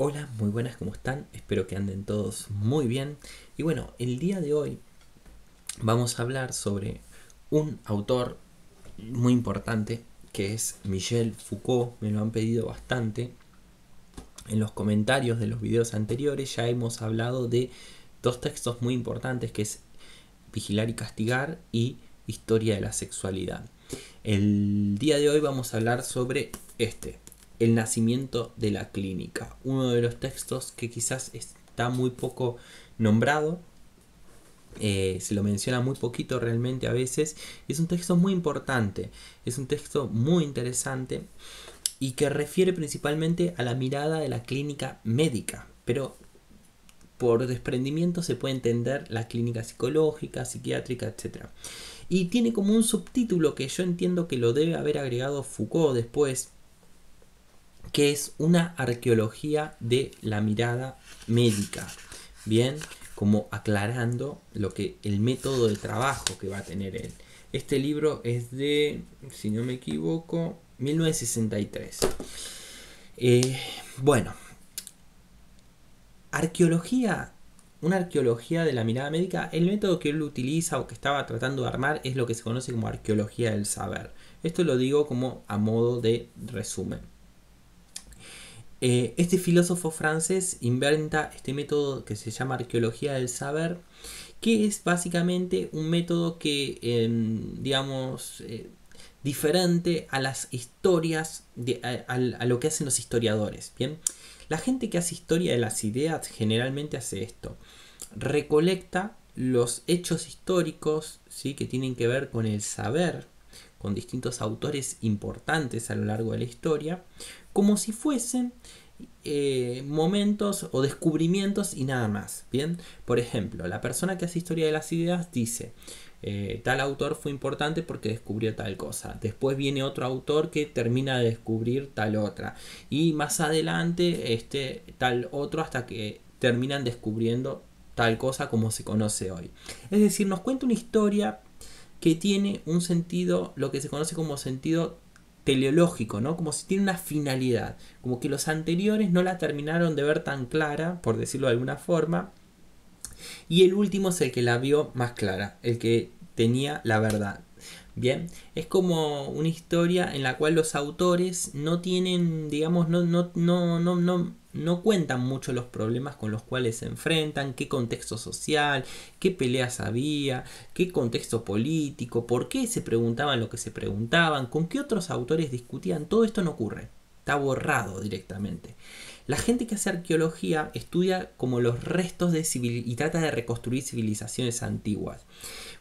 Hola, muy buenas, ¿cómo están? Espero que anden todos muy bien. Y bueno, el día de hoy vamos a hablar sobre un autor muy importante que es Michel Foucault. Me lo han pedido bastante. En los comentarios de los videos anteriores ya hemos hablado de dos textos muy importantes que es Vigilar y Castigar y Historia de la Sexualidad. El día de hoy vamos a hablar sobre El nacimiento de la clínica, uno de los textos que quizás está muy poco nombrado, se lo menciona muy poquito realmente a veces. Es un texto muy importante, es un texto muy interesante y que refiere principalmente a la mirada de la clínica médica, pero por desprendimiento se puede entender la clínica psicológica, psiquiátrica, etcétera. Y tiene como un subtítulo que yo entiendo que lo debe haber agregado Foucault después, que es una arqueología de la mirada médica. Bien, como aclarando lo que el método de trabajo que va a tener él. Este libro es de, si no me equivoco, 1963. Bueno, arqueología, una arqueología de la mirada médica, el método que él utiliza o que estaba tratando de armar es lo que se conoce como arqueología del saber. Esto lo digo como a modo de resumen. Este filósofo francés inventa este método que se llama arqueología del saber, que es básicamente un método que, digamos, diferente a las historias, a lo que hacen los historiadores. Bien, la gente que hace historia de las ideas generalmente hace esto: recolecta los hechos históricos, ¿sí?, que tienen que ver con el saber, con distintos autores importantes a lo largo de la historia, como si fuesen momentos o descubrimientos y nada más. Bien, por ejemplo, la persona que hace historia de las ideas dice: tal autor fue importante porque descubrió tal cosa. Después viene otro autor que termina de descubrir tal otra. Y más adelante tal otro, hasta que terminan descubriendo tal cosa como se conoce hoy. Es decir, nos cuenta una historia que tiene un sentido, lo que se conoce como sentido teleológico, ¿no? Como si tiene una finalidad, como que los anteriores no la terminaron de ver tan clara, por decirlo de alguna forma, y el último es el que la vio más clara, el que tenía la verdad. Bien, es como una historia en la cual los autores no tienen, digamos, no cuentan mucho los problemas con los cuales se enfrentan, qué contexto social, qué peleas había, qué contexto político, por qué se preguntaban lo que se preguntaban, con qué otros autores discutían. Todo esto no ocurre, está borrado directamente. La gente que hace arqueología estudia como los restos de y trata de reconstruir civilizaciones antiguas.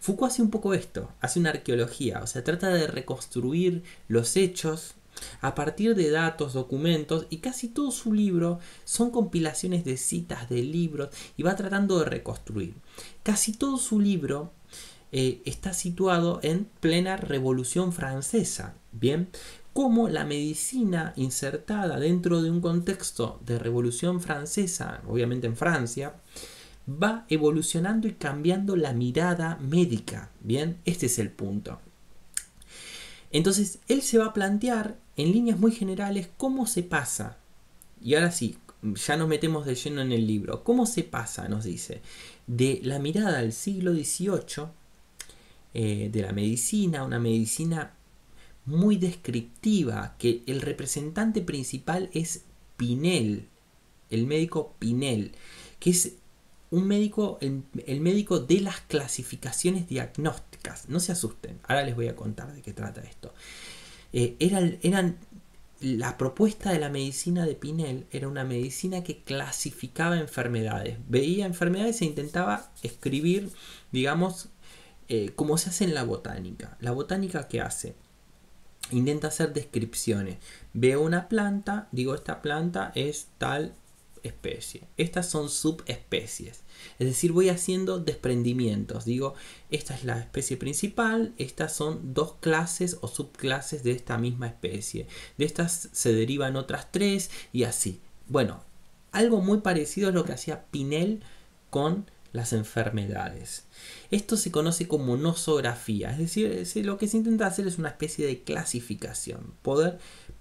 Foucault hace un poco esto, hace una arqueología, o sea, trata de reconstruir los hechos a partir de datos, documentos, y casi todo su libro son compilaciones de citas de libros y va tratando de reconstruir. Casi todo su libro está situado en plena Revolución Francesa, ¿bien? Como la medicina insertada dentro de un contexto de Revolución Francesa, obviamente en Francia, va evolucionando y cambiando la mirada médica. Bien, este es el punto. Entonces, él se va a plantear en líneas muy generales cómo se pasa. Y ahora sí, ya nos metemos de lleno en el libro. ¿Cómo se pasa? Nos dice, de la mirada del siglo XVIII, de la medicina, una medicina muy descriptiva, que el representante principal es Pinel, el médico Pinel, que es un médico, el médico de las clasificaciones diagnósticas. No se asusten, ahora les voy a contar de qué trata esto. La propuesta de la medicina de Pinel era una medicina que clasificaba enfermedades, veía enfermedades e intentaba escribir, digamos, como se hace en la botánica. La botánica, ¿qué hace? Intenta hacer descripciones. Veo una planta, digo, esta planta es tal especie. Estas son subespecies. Es decir, voy haciendo desprendimientos. Digo, esta es la especie principal, estas son dos clases o subclases de esta misma especie. De estas se derivan otras tres y así. Bueno, algo muy parecido es lo que hacía Pinel con las enfermedades. Esto se conoce como nosografía, es decir, lo que se intenta hacer es una especie de clasificación, poder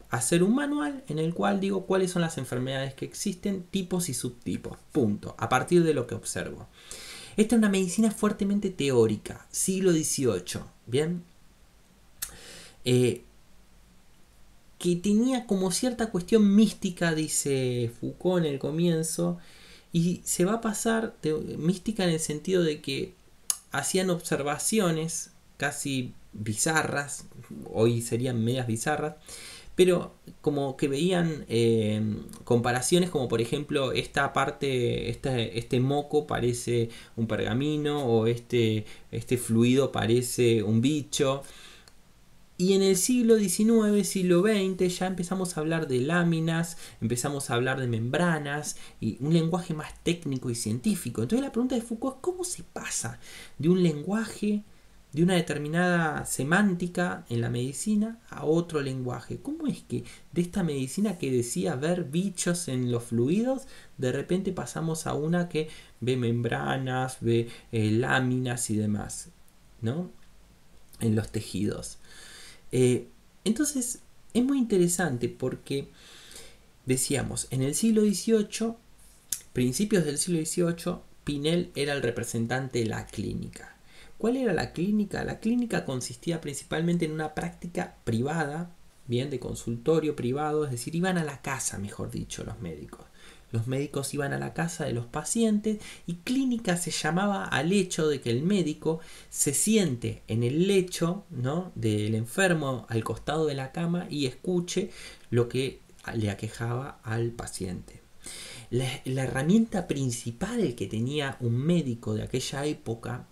hacer un manual en el cual digo cuáles son las enfermedades que existen, tipos y subtipos, punto, a partir de lo que observo. Esta es una medicina fuertemente teórica, siglo XVIII, ¿bien? Que tenía como cierta cuestión mística, dice Foucault en el comienzo, y se va a pasar mística en el sentido de que hacían observaciones casi bizarras, hoy serían medias bizarras, pero como que veían comparaciones como por ejemplo esta parte, este moco parece un pergamino o este fluido parece un bicho. Y en el siglo XIX, siglo XX ya empezamos a hablar de láminas, empezamos a hablar de membranas y un lenguaje más técnico y científico. Entonces la pregunta de Foucault es cómo se pasa de un lenguaje, de una determinada semántica en la medicina a otro lenguaje. ¿Cómo es que de esta medicina que decía ver bichos en los fluidos, de repente pasamos a una que ve membranas, ve láminas y demás, ¿no? En los tejidos. Entonces es muy interesante porque decíamos, en el siglo XVIII, principios del siglo XVIII, Pinel era el representante de la clínica. ¿Cuál era la clínica? La clínica consistía principalmente en una práctica privada, bien, de consultorio privado, es decir, iban a la casa, mejor dicho, los médicos. Los médicos iban a la casa de los pacientes y clínica se llamaba al hecho de que el médico se siente en el lecho, ¿no?, del enfermo al costado de la cama y escuche lo que le aquejaba al paciente. La herramienta principal que tenía un médico de aquella época,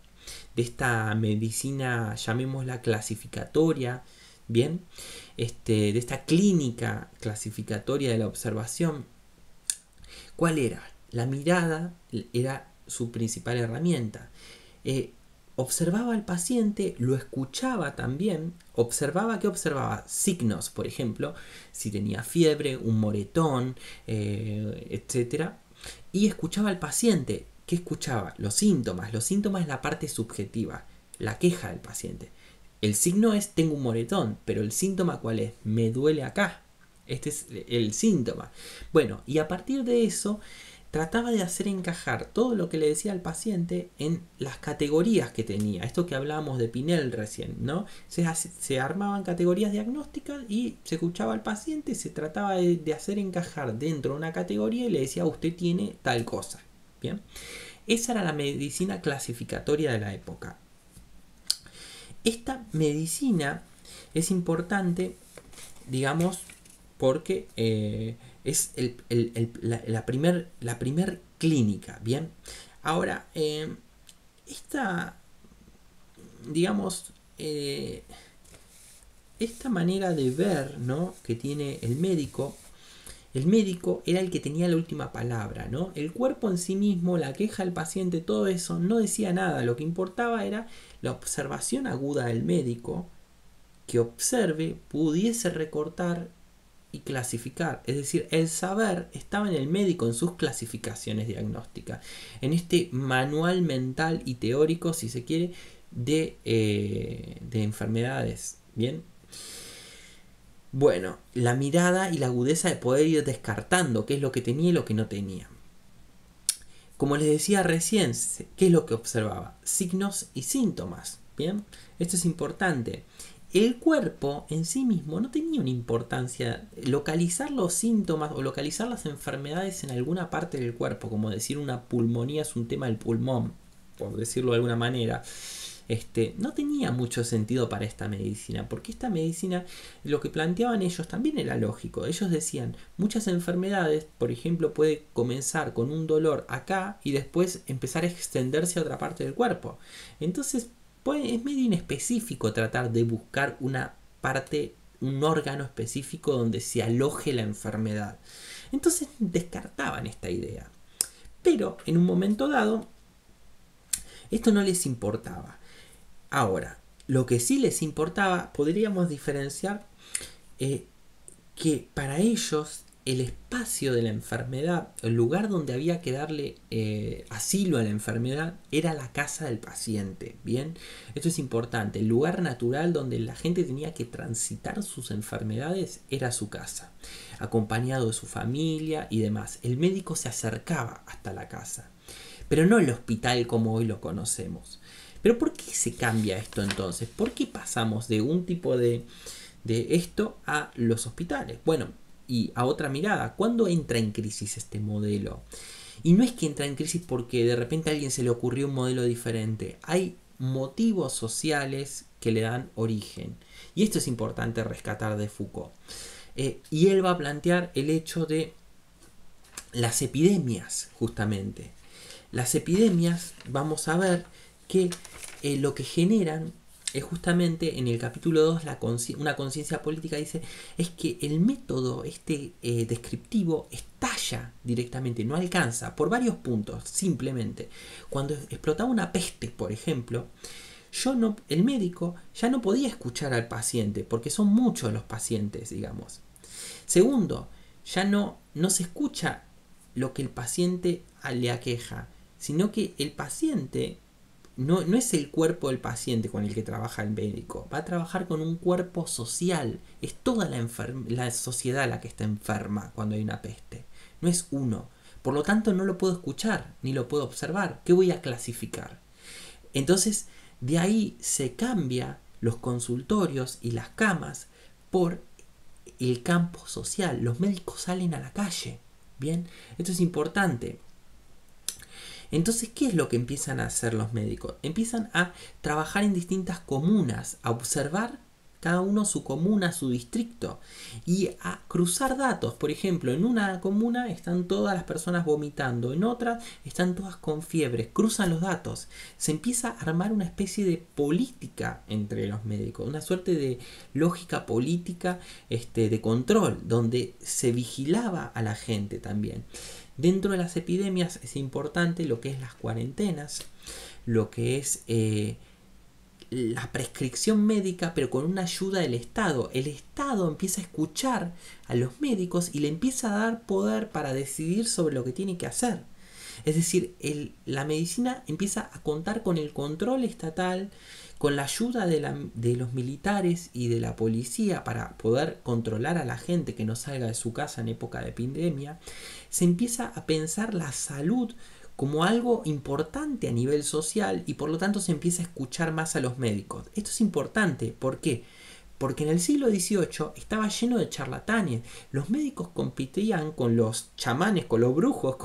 de esta medicina, llamémosla clasificatoria, bien, de esta clínica clasificatoria de la observación, ¿cuál era? La mirada era su principal herramienta. Observaba al paciente, lo escuchaba también, observaba, ¿qué observaba? Signos, por ejemplo, si tenía fiebre, un moretón, etc. Y escuchaba al paciente. ¿Qué escuchaba? Los síntomas. Los síntomas es la parte subjetiva, la queja del paciente. El signo es tengo un moretón, pero el síntoma ¿cuál es? Me duele acá. Este es el síntoma. Bueno, y a partir de eso trataba de hacer encajar todo lo que le decía al paciente en las categorías que tenía. Esto que hablábamos de Pinel recién, ¿no? Se armaban categorías diagnósticas y se escuchaba al paciente, se trataba de hacer encajar dentro de una categoría y le decía, usted tiene tal cosa. Bien. Esa era la medicina clasificatoria de la época. Esta medicina es importante, digamos, porque es la primer clínica, ¿bien? Ahora, esta, digamos, esta manera de ver, ¿no?, que tiene el médico era el que tenía la última palabra, ¿no? El cuerpo en sí mismo, la queja del paciente, todo eso no decía nada. Lo que importaba era la observación aguda del médico, que observe, pudiese recortar y clasificar. Es decir, el saber estaba en el médico, en sus clasificaciones diagnósticas, en este manual mental y teórico, si se quiere, de enfermedades. Bien. Bueno, la mirada y la agudeza de poder ir descartando qué es lo que tenía y lo que no tenía. Como les decía recién, ¿qué es lo que observaba? Signos y síntomas. Bien, esto es importante. El cuerpo en sí mismo no tenía una importancia. Localizar los síntomas o localizar las enfermedades en alguna parte del cuerpo, como decir una pulmonía es un tema del pulmón, por decirlo de alguna manera, no tenía mucho sentido para esta medicina, porque esta medicina, lo que planteaban ellos también era lógico. Ellos decían, muchas enfermedades, por ejemplo, puede comenzar con un dolor acá y después empezar a extenderse a otra parte del cuerpo. Entonces, es medio inespecífico tratar de buscar una parte, un órgano específico donde se aloje la enfermedad. Entonces descartaban esta idea. Pero en un momento dado, esto no les importaba. Ahora, lo que sí les importaba, podríamos diferenciar que para ellos el espacio de la enfermedad, el lugar donde había que darle asilo a la enfermedad, era la casa del paciente. Bien, esto es importante. El lugar natural donde la gente tenía que transitar sus enfermedades era su casa, acompañado de su familia y demás. El médico se acercaba hasta la casa, pero no el hospital como hoy lo conocemos. Pero ¿por qué se cambia esto entonces? ¿Por qué pasamos de un tipo de esto a los hospitales? Bueno, y a otra mirada, ¿cuándo entra en crisis este modelo? Y no es que entra en crisis porque de repente a alguien se le ocurrió un modelo diferente. Hay motivos sociales que le dan origen. Y esto es importante rescatar de Foucault. Y él va a plantear el hecho de las epidemias, justamente. Las epidemias, vamos a ver que lo que generan es justamente en el capítulo 2 una conciencia política, dice, es que el método descriptivo estalla directamente, no alcanza por varios puntos. Simplemente cuando explotaba una peste, por ejemplo, el médico ya no podía escuchar al paciente porque son muchos los pacientes, digamos. Segundo, ya no se escucha lo que el paciente le aqueja, sino que el paciente no es el cuerpo del paciente con el que trabaja el médico, va a trabajar con un cuerpo social. Es toda la sociedad la que está enferma cuando hay una peste, no es uno. Por lo tanto, no lo puedo escuchar ni lo puedo observar. ¿Qué voy a clasificar? Entonces, de ahí se cambia los consultorios y las camas por el campo social. Los médicos salen a la calle. Bien, esto es importante. Entonces, ¿qué es lo que empiezan a hacer los médicos? Empiezan a trabajar en distintas comunas, a observar cada uno su comuna, su distrito, y a cruzar datos. Por ejemplo, en una comuna están todas las personas vomitando, en otra están todas con fiebre. Cruzan los datos. Se empieza a armar una especie de política entre los médicos, una suerte de lógica política de control, donde se vigilaba a la gente también. Dentro de las epidemias es importante lo que es las cuarentenas, lo que es la prescripción médica, pero con una ayuda del Estado. El Estado empieza a escuchar a los médicos y le empieza a dar poder para decidir sobre lo que tiene que hacer. Es decir, la medicina empieza a contar con el control estatal, con la ayuda de los militares y de la policía para poder controlar a la gente que no salga de su casa en época de epidemia. Se empieza a pensar la salud como algo importante a nivel social y por lo tanto se empieza a escuchar más a los médicos. Esto es importante, ¿por qué? Porque en el siglo XVIII estaba lleno de charlatanes. Los médicos competían con los chamanes, con los brujos,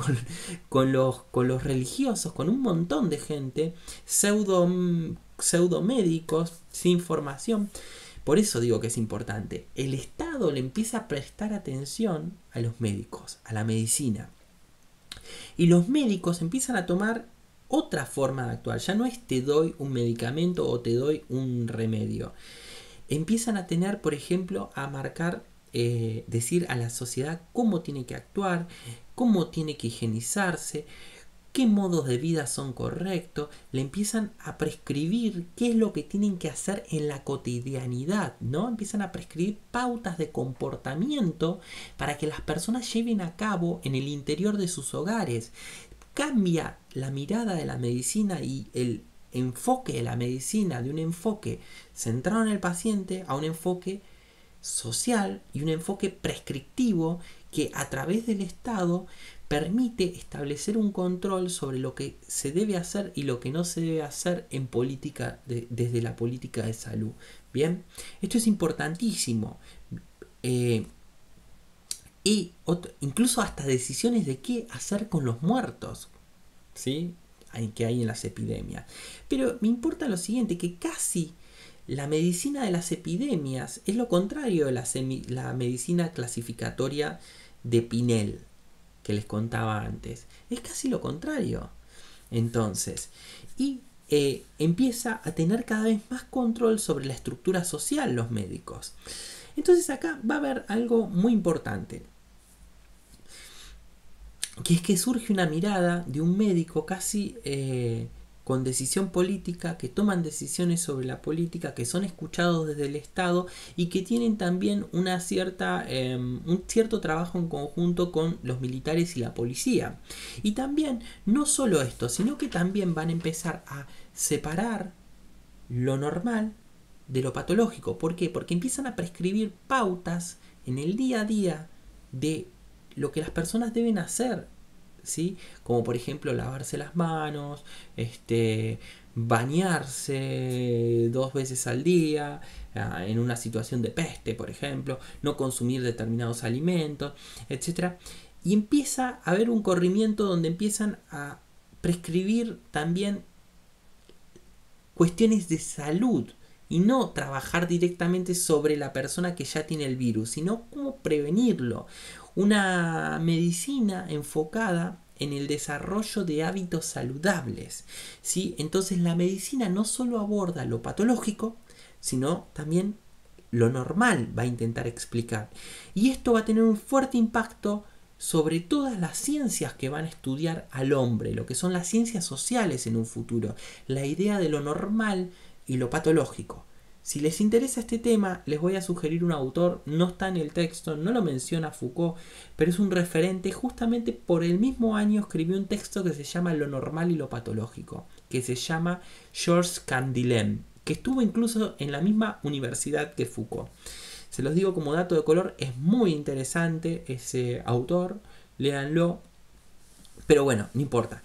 con los religiosos, con un montón de gente, pseudo médicos, sin formación. Por eso digo que es importante. El Estado le empieza a prestar atención a los médicos, a la medicina. Y los médicos empiezan a tomar otra forma de actuar. Ya no es te doy un medicamento o te doy un remedio. Empiezan a tener, por ejemplo, a marcar, decir a la sociedad cómo tiene que actuar, cómo tiene que higienizarse, qué modos de vida son correctos. Le empiezan a prescribir qué es lo que tienen que hacer en la cotidianidad, ¿no? Empiezan a prescribir pautas de comportamiento para que las personas lleven a cabo en el interior de sus hogares. Cambia la mirada de la medicina y el enfoque de la medicina de un enfoque centrado en el paciente a un enfoque social y un enfoque prescriptivo que a través del Estado permite establecer un control sobre lo que se debe hacer y lo que no se debe hacer en política desde la política de salud. Bien, esto es importantísimo. Incluso hasta decisiones de qué hacer con los muertos, ¿sí? Que hay en las epidemias. Pero me importa lo siguiente, que casi la medicina de las epidemias es lo contrario de la medicina clasificatoria de Pinel, que les contaba antes. Es casi lo contrario. Entonces, y empieza a tener cada vez más control sobre la estructura social los médicos. Entonces acá va a haber algo muy importante, que es que surge una mirada de un médico casi con decisión política, que toman decisiones sobre la política, que son escuchados desde el Estado y que tienen también un cierto trabajo en conjunto con los militares y la policía. Y también, no solo esto, sino que también van a empezar a separar lo normal de lo patológico. ¿Por qué? Porque empiezan a prescribir pautas en el día a día de lo que las personas deben hacer, ¿sí? Como por ejemplo lavarse las manos, bañarse 2 veces al día, en una situación de peste, por ejemplo, no consumir determinados alimentos, etcétera. Y empieza a haber un corrimiento donde empiezan a prescribir también cuestiones de salud y no trabajar directamente sobre la persona que ya tiene el virus, sino cómo prevenirlo. Una medicina enfocada en el desarrollo de hábitos saludables, ¿sí? Entonces la medicina no solo aborda lo patológico, sino también lo normal va a intentar explicar. Y esto va a tener un fuerte impacto sobre todas las ciencias que van a estudiar al hombre, lo que son las ciencias sociales en un futuro, la idea de lo normal y lo patológico. Si les interesa este tema, les voy a sugerir un autor, no está en el texto, no lo menciona Foucault, pero es un referente. Justamente por el mismo año escribió un texto que se llama Lo normal y lo patológico, que se llama Georges Candilein, que estuvo incluso en la misma universidad que Foucault. Se los digo como dato de color, es muy interesante ese autor, léanlo, pero bueno, no importa.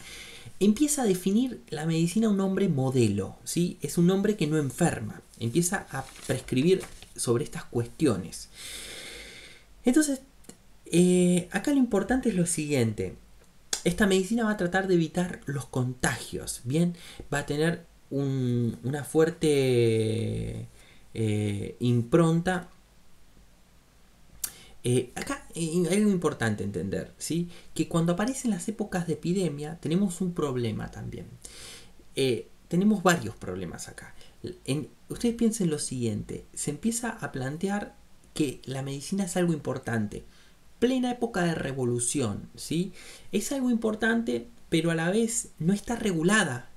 Empieza a definir la medicina un hombre modelo, ¿sí? Es un hombre que no enferma, empieza a prescribir sobre estas cuestiones. Entonces, acá lo importante es lo siguiente. Esta medicina va a tratar de evitar los contagios, ¿bien? Va a tener una fuerte impronta. Acá hay algo importante entender, ¿sí? Que cuando aparecen las épocas de epidemia tenemos un problema también. Tenemos varios problemas acá. Ustedes piensen lo siguiente, se empieza a plantear que la medicina es algo importante. Plena época de revolución, ¿sí? Es algo importante, pero a la vez no está regulada,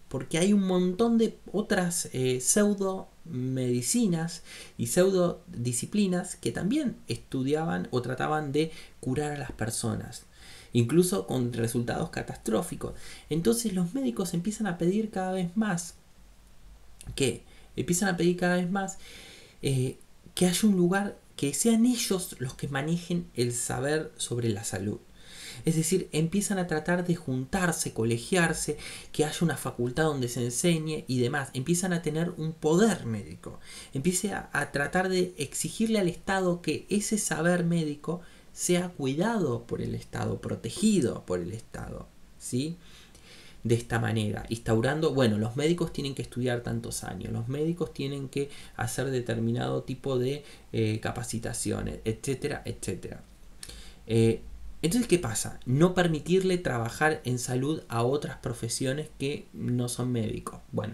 porque hay un montón de otras pseudo medicinas y pseudo disciplinas que también estudiaban o trataban de curar a las personas, incluso con resultados catastróficos. Entonces los médicos empiezan a pedir cada vez más que haya un lugar, que sean ellos los que manejen el saber sobre la salud. Es decir, empiezan a tratar de juntarse, colegiarse, que haya una facultad donde se enseñe y demás. Empiezan a tener un poder médico. Empieza a tratar de exigirle al Estado que ese saber médico sea cuidado por el Estado, protegido por el Estado, ¿sí? De esta manera, instaurando, bueno, los médicos tienen que estudiar tantos años, los médicos tienen que hacer determinado tipo de capacitaciones, etcétera, etcétera. Entonces, ¿qué pasa? No permitirle trabajar en salud a otras profesiones que no son médicos. Bueno,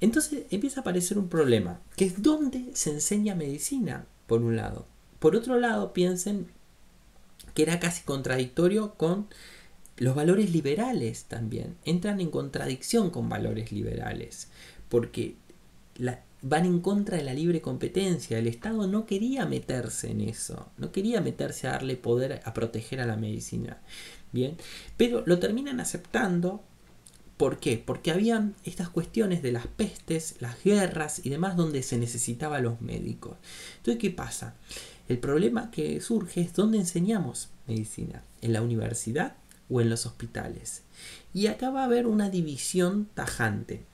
entonces empieza a aparecer un problema, que es dónde se enseña medicina, por un lado. Por otro lado, piensen que era casi contradictorio con los valores liberales también. Entran en contradicción con valores liberales, porque van en contra de la libre competencia. El Estado no quería meterse en eso, no quería meterse a darle poder a proteger a la medicina, bien, pero lo terminan aceptando. ¿Por qué? Porque habían estas cuestiones de las pestes, las guerras y demás donde se necesitaban los médicos. Entonces, ¿qué pasa? El problema que surge es dónde enseñamos medicina, en la universidad o en los hospitales. Y acá va a haber una división tajante,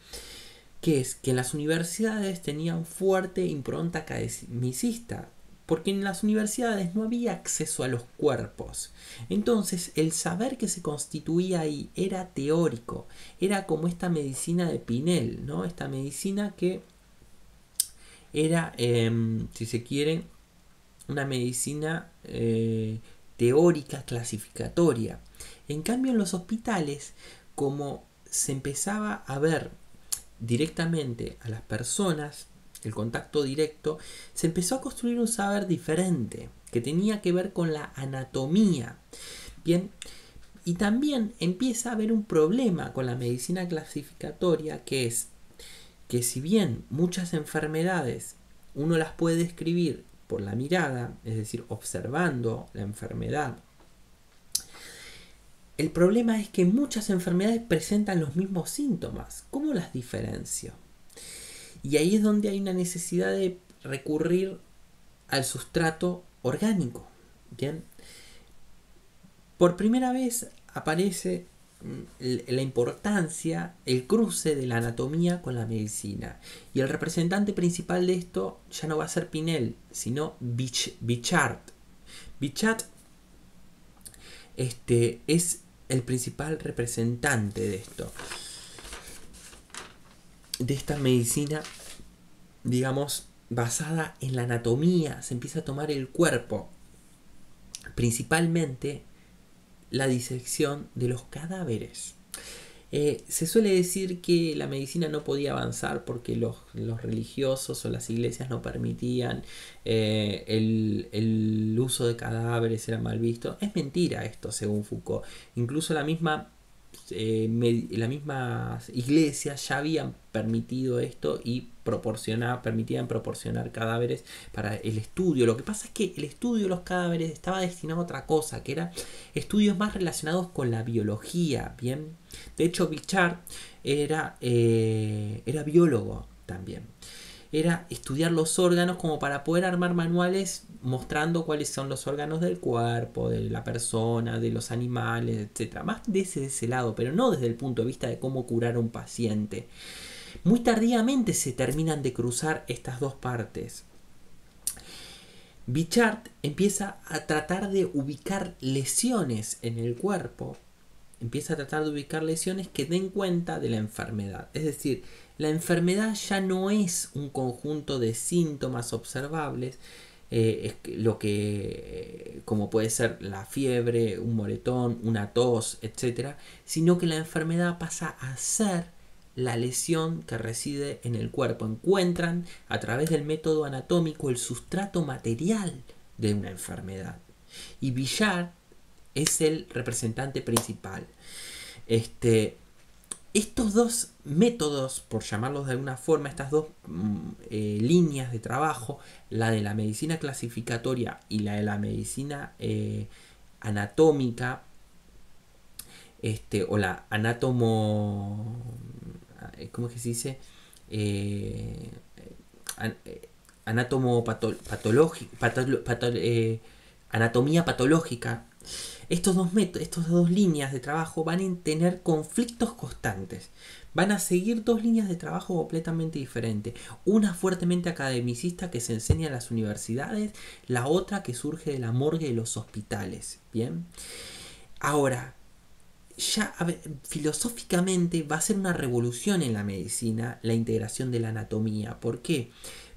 que es que en las universidades tenían fuerte impronta academicista, porque en las universidades no había acceso a los cuerpos. Entonces el saber que se constituía ahí era teórico, era como esta medicina de Pinel, ¿no? Esta medicina que era, si se quiere, una medicina teórica, clasificatoria. En cambio, en los hospitales, como se empezaba a ver directamente a las personas, el contacto directo, se empezó a construir un saber diferente, que tenía que ver con la anatomía. Bien, Y también empieza a haber un problema con la medicina clasificatoria, que es que si bien muchas enfermedades uno las puede describir por la mirada, es decir, observando la enfermedad, el problema es que muchas enfermedades presentan los mismos síntomas. ¿Cómo las diferencio? Y ahí es donde hay una necesidad de recurrir al sustrato orgánico. ¿Bien? Por primera vez aparece la importancia, el cruce de la anatomía con la medicina. Y el representante principal de esto ya no va a ser Pinel, sino Bichat. Bichat es el principal representante de esto. De esta medicina, digamos, basada en la anatomía. Se empieza a tomar el cuerpo, principalmente la disección de los cadáveres. Se suele decir que la medicina no podía avanzar porque los religiosos o las iglesias no permitían, el uso de cadáveres era mal visto. Es mentira esto, según Foucault. Incluso las mismas iglesias ya habían permitido esto y permitían proporcionar cadáveres para el estudio. Lo que pasa es que el estudio de los cadáveres estaba destinado a otra cosa, que era estudios más relacionados con la biología. Bien, de hecho Bichat era biólogo también. Era estudiar los órganos como para poder armar manuales mostrando cuáles son los órganos del cuerpo, de la persona, de los animales, etc. Más desde ese lado, pero no desde el punto de vista de cómo curar a un paciente. Muy tardíamente se terminan de cruzar estas dos partes. Bichat empieza a tratar de ubicar lesiones en el cuerpo. Empieza a tratar de ubicar lesiones que den cuenta de la enfermedad. Es decir, la enfermedad ya no es un conjunto de síntomas observables, lo que, como puede ser la fiebre, un moretón, una tos, etc., sino que la enfermedad pasa a ser la lesión que reside en el cuerpo. Encuentran a través del método anatómico el sustrato material de una enfermedad. Y Bichat es el representante principal. Estos dos métodos, por llamarlos de alguna forma, estas dos líneas de trabajo, la de la medicina clasificatoria y la de la medicina anatómica, o la ¿cómo es que se dice? Anatomía patológica. Estas dos líneas de trabajo van a tener conflictos constantes. Van a seguir dos líneas de trabajo completamente diferentes. Una fuertemente academicista que se enseña en las universidades, la otra que surge de la morgue de los hospitales. Bien. Ahora, ya filosóficamente va a ser una revolución en la medicina la integración de la anatomía. ¿Por qué?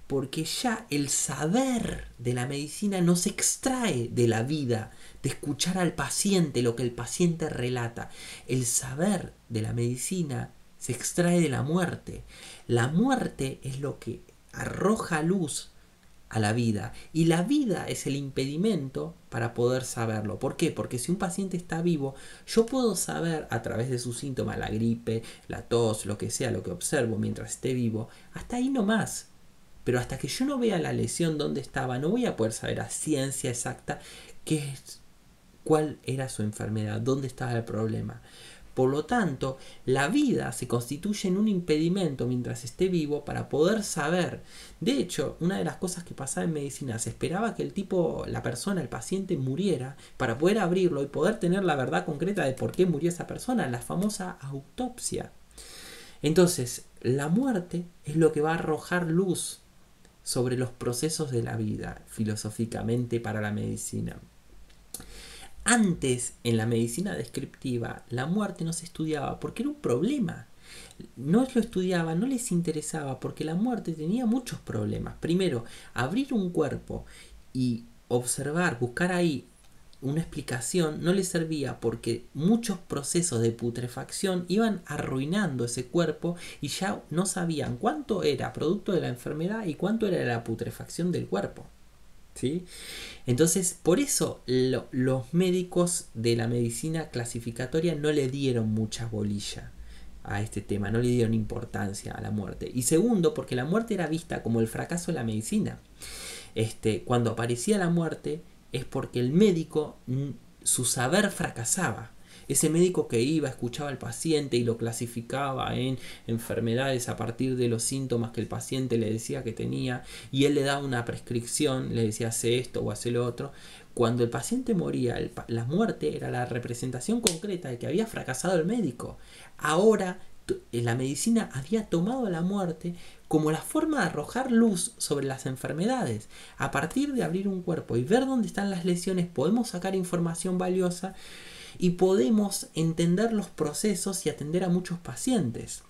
Porque ya el saber de la medicina no se extrae de la vida, de escuchar al paciente, lo que el paciente relata. El saber de la medicina se extrae de la muerte. La muerte es lo que arroja luz a la vida, y la vida es el impedimento para poder saberlo. ¿Por qué? Porque si un paciente está vivo, yo puedo saber a través de sus síntomas, la gripe, la tos, lo que sea, lo que observo mientras esté vivo, hasta ahí nomás. Pero hasta que yo no vea la lesión donde estaba, no voy a poder saber a ciencia exacta cuál era su enfermedad, dónde estaba el problema. Por lo tanto, la vida se constituye en un impedimento mientras esté vivo para poder saber. De hecho, una de las cosas que pasaba en medicina, se esperaba que la persona, el paciente muriera para poder abrirlo y poder tener la verdad concreta de por qué murió esa persona, la famosa autopsia. Entonces, la muerte es lo que va a arrojar luz sobre los procesos de la vida, filosóficamente, para la medicina. Antes, en la medicina descriptiva, la muerte no se estudiaba porque era un problema. No lo estudiaban, no les interesaba, porque la muerte tenía muchos problemas. Primero, abrir un cuerpo y observar, buscar ahí una explicación, no les servía porque muchos procesos de putrefacción iban arruinando ese cuerpo y ya no sabían cuánto era producto de la enfermedad y cuánto era la putrefacción del cuerpo. ¿sí? Entonces, por eso los médicos de la medicina clasificatoria no le dieron mucha bolilla a este tema, no le dieron importancia a la muerte. Y segundo, porque la muerte era vista como el fracaso de la medicina. Cuando aparecía la muerte es porque el médico, su saber fracasaba. Ese médico que iba, escuchaba al paciente y lo clasificaba en enfermedades a partir de los síntomas que el paciente le decía que tenía, y él le daba una prescripción, le decía hace esto o hace lo otro. Cuando el paciente moría, la muerte era la representación concreta de que había fracasado el médico. Ahora la medicina había tomado la muerte como la forma de arrojar luz sobre las enfermedades. A partir de abrir un cuerpo y ver dónde están las lesiones, podemos sacar información valiosa y podemos entender los procesos y atender a muchos pacientes.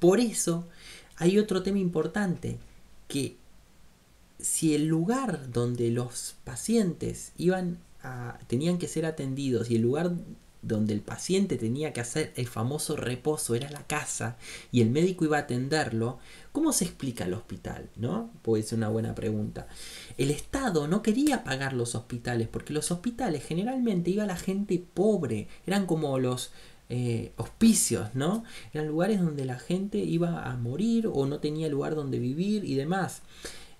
Por eso hay otro tema importante, que si el lugar donde los pacientes tenían que ser atendidos y el lugar donde el paciente tenía que hacer el famoso reposo era la casa y el médico iba a atenderlo, ¿cómo se explica el hospital? ¿No? Puede ser una buena pregunta. El Estado no quería pagar los hospitales porque los hospitales generalmente iba la gente pobre, eran como los hospicios, ¿no? Eran lugares donde la gente iba a morir o no tenía lugar donde vivir y demás.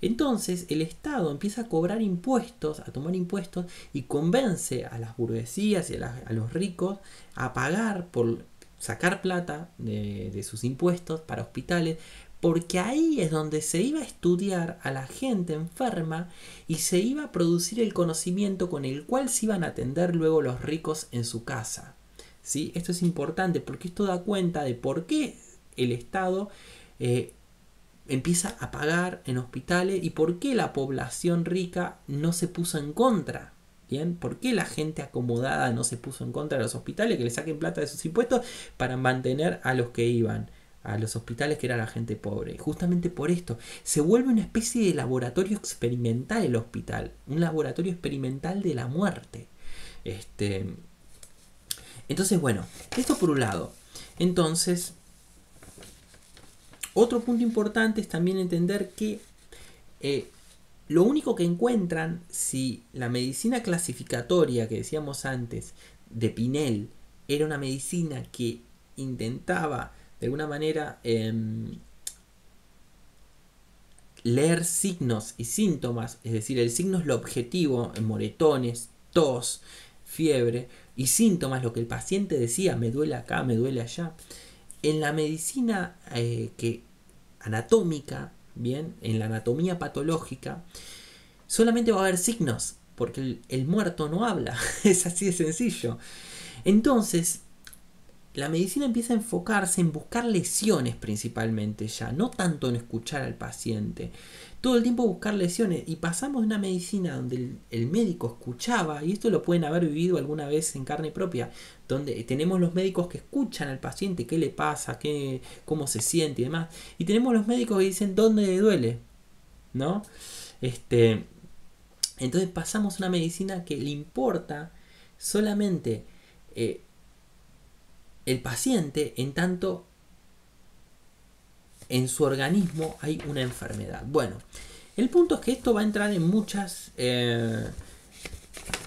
Entonces el Estado empieza a cobrar impuestos, a tomar impuestos y convence a las burguesías y a los ricos a pagar por sacar plata de sus impuestos para hospitales, porque ahí es donde se iba a estudiar a la gente enferma y se iba a producir el conocimiento con el cual se iban a atender luego los ricos en su casa. ¿Sí? Esto es importante porque esto da cuenta de por qué el Estado empieza a pagar en hospitales y por qué la población rica no se puso en contra. ¿Bien? ¿Por qué la gente acomodada no se puso en contra de los hospitales que le saquen plata de sus impuestos para mantener a los que iban a los hospitales, que era la gente pobre? Justamente por esto se vuelve una especie de laboratorio experimental el hospital, un laboratorio experimental de la muerte. Entonces, bueno, esto por un lado. Entonces, otro punto importante es también entender que lo único que encuentran, si la medicina clasificatoria que decíamos antes de Pinel era una medicina que intentaba de alguna manera leer signos y síntomas, es decir, el signo es lo objetivo, en moretones, tos, fiebre, y síntomas, lo que el paciente decía, me duele acá, me duele allá. En la medicina anatómica, bien, en la anatomía patológica, solamente va a haber signos, porque el muerto no habla, es así de sencillo. Entonces, la medicina empieza a enfocarse en buscar lesiones principalmente ya, no tanto en escuchar al paciente. Todo el tiempo buscar lesiones, y pasamos de una medicina donde el médico escuchaba, y esto lo pueden haber vivido alguna vez en carne propia, donde tenemos los médicos que escuchan al paciente, qué le pasa, cómo se siente y demás, y tenemos los médicos que dicen dónde le duele, ¿no? Entonces pasamos a una medicina que le importa solamente el paciente, en tanto en su organismo hay una enfermedad. Bueno, el punto es que esto va a entrar en muchas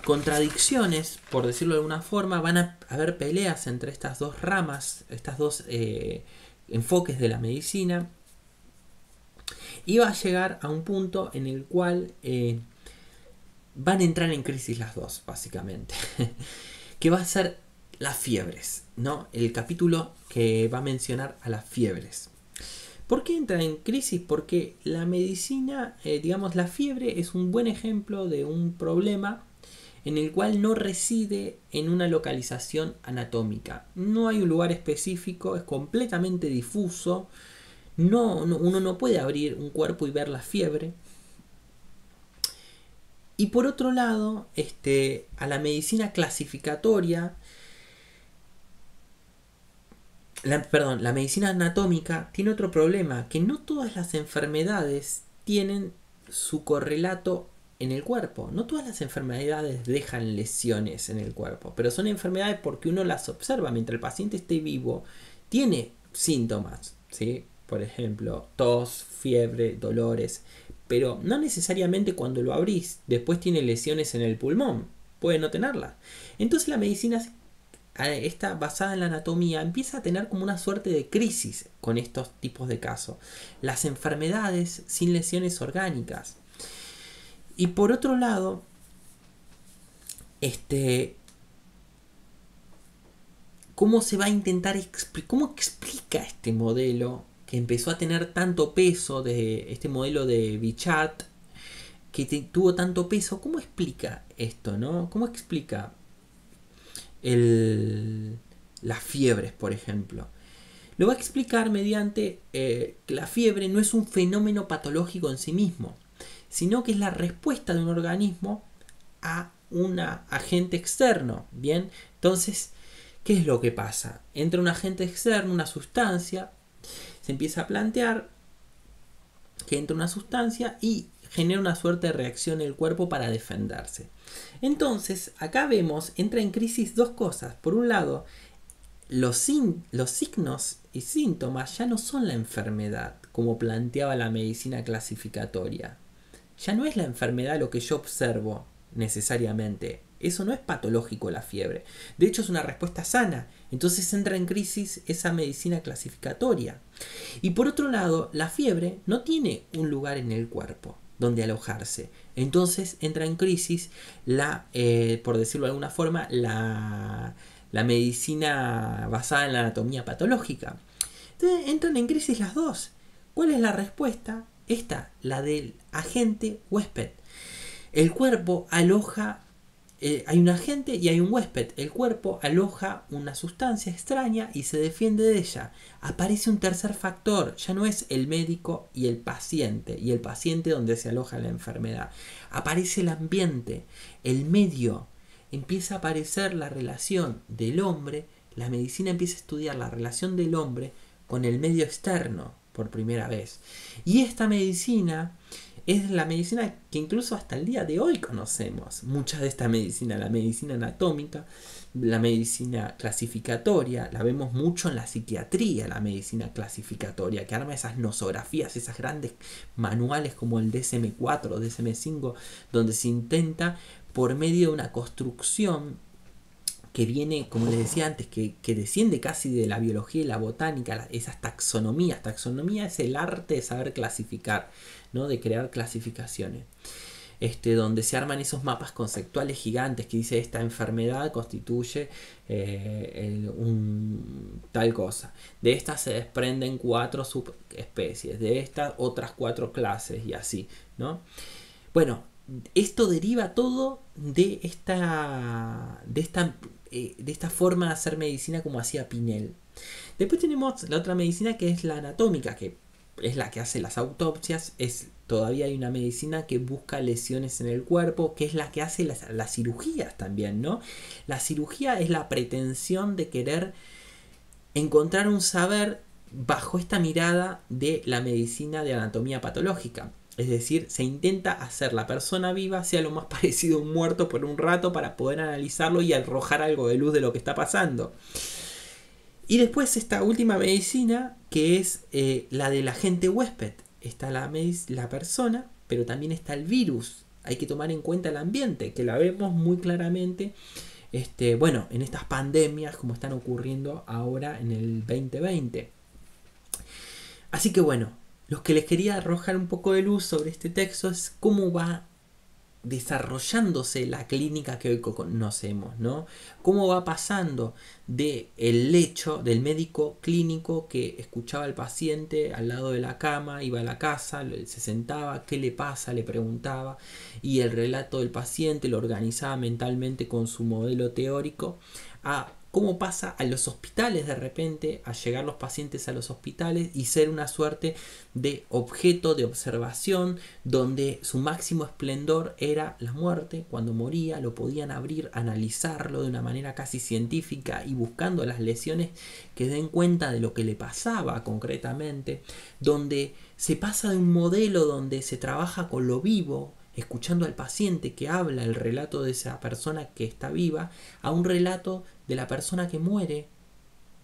contradicciones, por decirlo de alguna forma. Van a haber peleas entre estas dos ramas, estas dos enfoques de la medicina, y va a llegar a un punto en el cual van a entrar en crisis las dos, básicamente, que va a ser las fiebres, ¿no? El capítulo que va a mencionar a las fiebres. ¿Por qué entra en crisis? Porque la medicina, digamos, la fiebre es un buen ejemplo de un problema en el cual no reside en una localización anatómica. No hay un lugar específico, es completamente difuso. Uno no puede abrir un cuerpo y ver la fiebre. Y por otro lado, a la medicina clasificatoria, la medicina anatómica tiene otro problema, que no todas las enfermedades tienen su correlato en el cuerpo. No todas las enfermedades dejan lesiones en el cuerpo, pero son enfermedades porque uno las observa. Mientras el paciente esté vivo, tiene síntomas, ¿sí? por ejemplo, tos, fiebre, dolores, pero no necesariamente cuando lo abrís, después tiene lesiones en el pulmón, puede no tenerla. Entonces la medicina esta basada en la anatomía empieza a tener como una suerte de crisis con estos tipos de casos. Las enfermedades sin lesiones orgánicas. Y por otro lado, ¿cómo se va a intentar cómo explica este modelo que empezó a tener tanto peso, de este modelo de Bichat, que tuvo tanto peso? ¿Cómo explica esto, no? ¿Cómo explica las fiebres, por ejemplo? Lo va a explicar mediante que la fiebre no es un fenómeno patológico en sí mismo, sino que es la respuesta de un organismo a un agente externo. Bien, entonces, ¿qué es lo que pasa? Entra un agente externo, una sustancia, se empieza a plantear que entra una sustancia y genera una suerte de reacción en el cuerpo para defenderse. Entonces, acá vemos, entra en crisis dos cosas. Por un lado, los signos y síntomas ya no son la enfermedad, como planteaba la medicina clasificatoria. Ya no es la enfermedad lo que yo observo necesariamente. Eso no es patológico, la fiebre. De hecho, es una respuesta sana. Entonces entra en crisis esa medicina clasificatoria. Y por otro lado, la fiebre no tiene un lugar en el cuerpo donde alojarse. Entonces entra en crisis por decirlo de alguna forma, la medicina basada en la anatomía patológica. Entonces entran en crisis las dos. ¿Cuál es la respuesta? Esta, la del agente huésped. El cuerpo aloja, hay un agente y hay un huésped. El cuerpo aloja una sustancia extraña y se defiende de ella. Aparece un tercer factor, ya no es el médico y el paciente donde se aloja la enfermedad. Aparece el ambiente, el medio. Empieza a aparecer la relación del hombre, la medicina empieza a estudiar la relación del hombre con el medio externo por primera vez. Y esta medicina es la medicina que incluso hasta el día de hoy conocemos. Mucha de esta medicina, la medicina anatómica, la medicina clasificatoria, la vemos mucho en la psiquiatría, la medicina clasificatoria, que arma esas nosografías, esas grandes manuales como el DSM-4 o DSM-5, donde se intenta, por medio de una construcción que viene, como les decía antes, que desciende casi de la biología y la botánica, esas taxonomías. Taxonomía es el arte de saber clasificar, ¿no? De crear clasificaciones. Donde se arman esos mapas conceptuales gigantes que dice esta enfermedad constituye tal cosa. De estas se desprenden 4 subespecies, de estas otras 4 clases y así, ¿no? Bueno, esto deriva todo de esta forma de hacer medicina como hacía Pinel. Después tenemos la otra medicina que es la anatómica, que es la que hace las autopsias. Todavía hay una medicina que busca lesiones en el cuerpo, que es la que hace las cirugías también, ¿no? La cirugía es la pretensión de querer encontrar un saber bajo esta mirada de la medicina de anatomía patológica. Es decir, se intenta hacer la persona viva sea lo más parecido a un muerto por un rato para poder analizarlo y arrojar algo de luz de lo que está pasando. Y después esta última medicina que es la del agente huésped. Está la persona, pero también está el virus. Hay que tomar en cuenta el ambiente, que la vemos muy claramente en estas pandemias como están ocurriendo ahora en el 2020. Así que bueno, lo que les quería arrojar un poco de luz sobre este texto es cómo va desarrollándose la clínica que hoy conocemos, ¿no? Cómo va pasando del lecho del médico clínico que escuchaba al paciente al lado de la cama, iba a la casa, se sentaba, ¿qué le pasa?, le preguntaba, y el relato del paciente lo organizaba mentalmente con su modelo teórico, a cómo pasa a los hospitales de repente, a llegar los pacientes a los hospitales y ser una suerte de objeto de observación donde su máximo esplendor era la muerte. Cuando moría lo podían abrir, analizarlo de una manera casi científica y buscando las lesiones que den cuenta de lo que le pasaba concretamente, donde se pasa de un modelo donde se trabaja con lo vivo, escuchando al paciente que habla el relato de esa persona que está viva, a un relato de la persona que muere,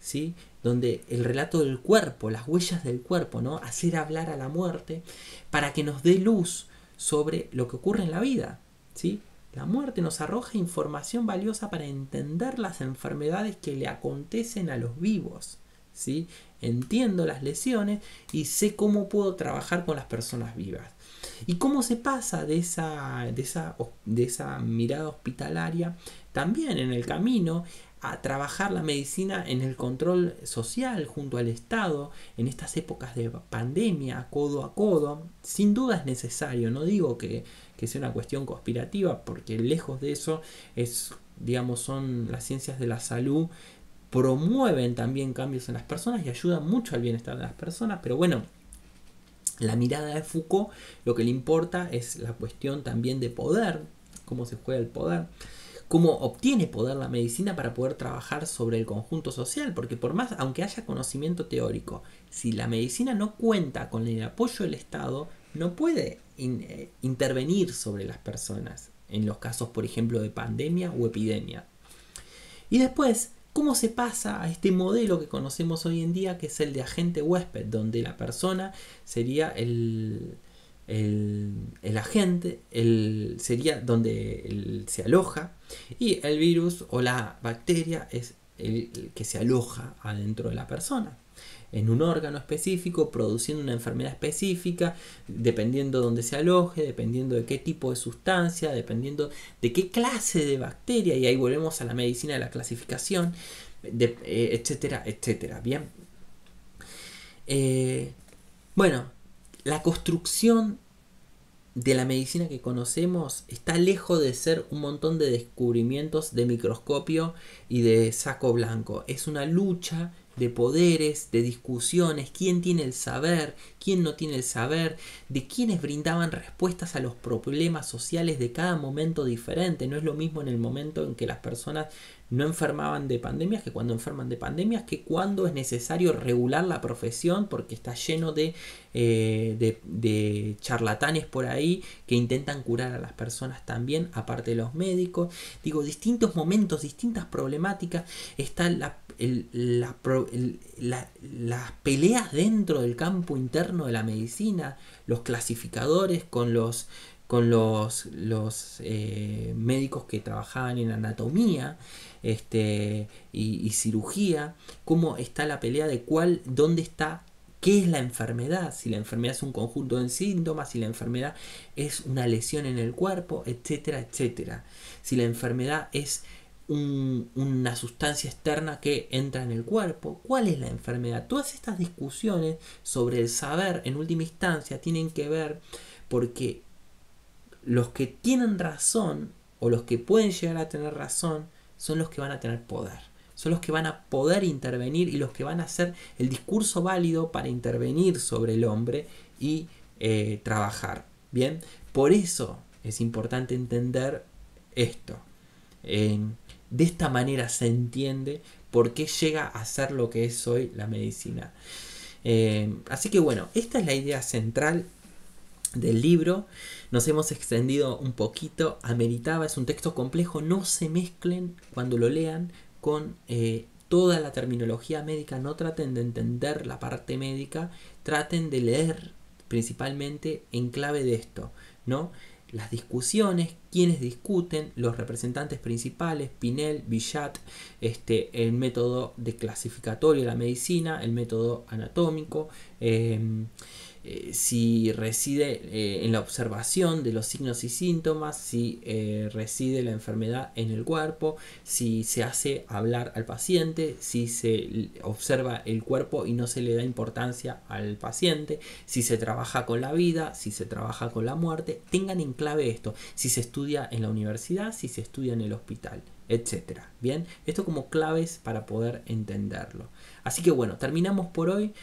¿sí? Donde el relato del cuerpo, las huellas del cuerpo, ¿no? Hacer hablar a la muerte para que nos dé luz sobre lo que ocurre en la vida, ¿sí? La muerte nos arroja información valiosa para entender las enfermedades que le acontecen a los vivos, ¿sí? Entiendo las lesiones y sé cómo puedo trabajar con las personas vivas. ¿Y cómo se pasa de esa mirada hospitalaria también en el camino a trabajar la medicina en el control social junto al Estado en estas épocas de pandemia, codo a codo? Sin duda es necesario, no digo que sea una cuestión conspirativa, porque lejos de eso es, digamos, son las ciencias de la salud, promueven también cambios en las personas y ayudan mucho al bienestar de las personas, pero bueno, la mirada de Foucault lo que le importa es la cuestión también de poder, cómo se juega el poder, cómo obtiene poder la medicina para poder trabajar sobre el conjunto social, porque por más, aunque haya conocimiento teórico, si la medicina no cuenta con el apoyo del Estado, no puede intervenir sobre las personas, en los casos, por ejemplo, de pandemia o epidemia. Y después, ¿cómo se pasa a este modelo que conocemos hoy en día, que es el de agente huésped, donde la persona sería el agente, sería donde se aloja, y el virus o la bacteria es el que se aloja adentro de la persona, en un órgano específico, produciendo una enfermedad específica, dependiendo de dónde se aloje, dependiendo de qué tipo de sustancia, dependiendo de qué clase de bacteria, y ahí volvemos a la medicina de la clasificación, etcétera, etcétera. Bien. Bueno, la construcción de la medicina que conocemos está lejos de ser un montón de descubrimientos de microscopio y de saco blanco. Es una lucha de poderes, de discusiones, quién tiene el saber, quién no tiene el saber, de quienes brindaban respuestas a los problemas sociales de cada momento diferente. No es lo mismo en el momento en que las personas no enfermaban de pandemias que cuando enferman de pandemias, que cuando es necesario regular la profesión porque está lleno de charlatanes por ahí que intentan curar a las personas también, aparte de los médicos. Digo, distintos momentos, distintas problemáticas. Están las peleas dentro del campo interno de la medicina, los clasificadores con los médicos que trabajaban en anatomía y cirugía, cómo está la pelea de dónde está, qué es la enfermedad, si la enfermedad es un conjunto de síntomas, si la enfermedad es una lesión en el cuerpo, etcétera, etcétera. Si la enfermedad es una sustancia externa que entra en el cuerpo, ¿cuál es la enfermedad? Todas estas discusiones sobre el saber en última instancia tienen que ver porque los que tienen razón o los que pueden llegar a tener razón son los que van a tener poder, son los que van a poder intervenir y los que van a hacer el discurso válido para intervenir sobre el hombre y trabajar. Bien, por eso es importante entender esto. De esta manera se entiende por qué llega a ser lo que es hoy la medicina. Así que bueno, esta es la idea central del libro. Nos hemos extendido un poquito, ameritaba, es un texto complejo, no se mezclen cuando lo lean con toda la terminología médica, no traten de entender la parte médica, traten de leer principalmente en clave de esto, ¿no? Las discusiones, quienes discuten, los representantes principales, Pinel, Billat, el método de clasificatorio de la medicina, el método anatómico, si reside en la observación de los signos y síntomas, si reside la enfermedad en el cuerpo, si se hace hablar al paciente, si se observa el cuerpo y no se le da importancia al paciente, si se trabaja con la vida, si se trabaja con la muerte. Tengan en clave esto, si se estudia en la universidad, si se estudia en el hospital, etcétera. Bien, esto como claves para poder entenderlo. Así que bueno, terminamos por hoy.